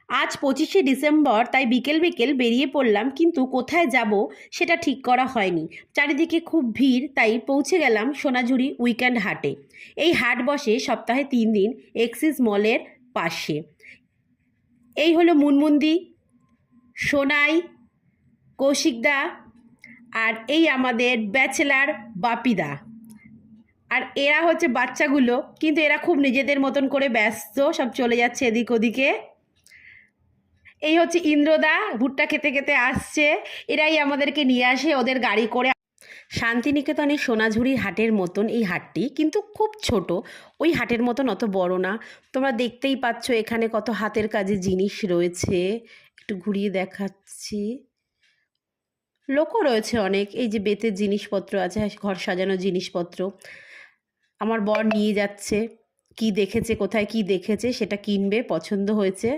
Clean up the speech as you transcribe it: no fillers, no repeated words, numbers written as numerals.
আজ 25শে ডিসেম্বর, তাই বিকেল বিকেল বেরিয়ে পড়লাম, কিন্তু কোথায় যাব সেটা ঠিক করা হয়নি। চারিদিকে খুব ভিড়, তাই পৌঁছে গেলাম সোনাঝুরি উইকেন্ড হাটে। এই হাট বসে সপ্তাহে 3 দিন এক্সিস মলের পাশে। এই হলো মুনমুন্দি, সোনাই, কৌশিকদা, আর এই আমাদের ব্যাচেলার বাপিদা। আর এরা হচ্ছে বাচ্চাগুলো, কিন্তু এরা খুব নিজেদের মতন করে ব্যস্ত, সব চলে যাচ্ছে এদিক ওদিকে। এই হচ্ছে ইন্দ্রদা, ভুট্টা খেতে খেতে আসছে। এরাই আমাদেরকে নিয়ে আসে ওদের গাড়ি করে। শান্তিনিকেতনের সোনাঝুরির হাটের মতন এই হাটটি, কিন্তু খুব ছোট। ওই হাটের মতন অত বড় না। তোমরা দেখতেই পাচ্ছ এখানে কত হাতের কাজের জিনিস রয়েছে। একটু ঘুরিয়ে দেখাচ্ছি। লোকও রয়েছে অনেক। এই যে বেতের জিনিসপত্র আছে, ঘর সাজানোর জিনিসপত্র। আমার বর নিয়ে যাচ্ছে, কি দেখেছে, কোথায় কি দেখেছে সেটা কিনবে, পছন্দ হয়েছে।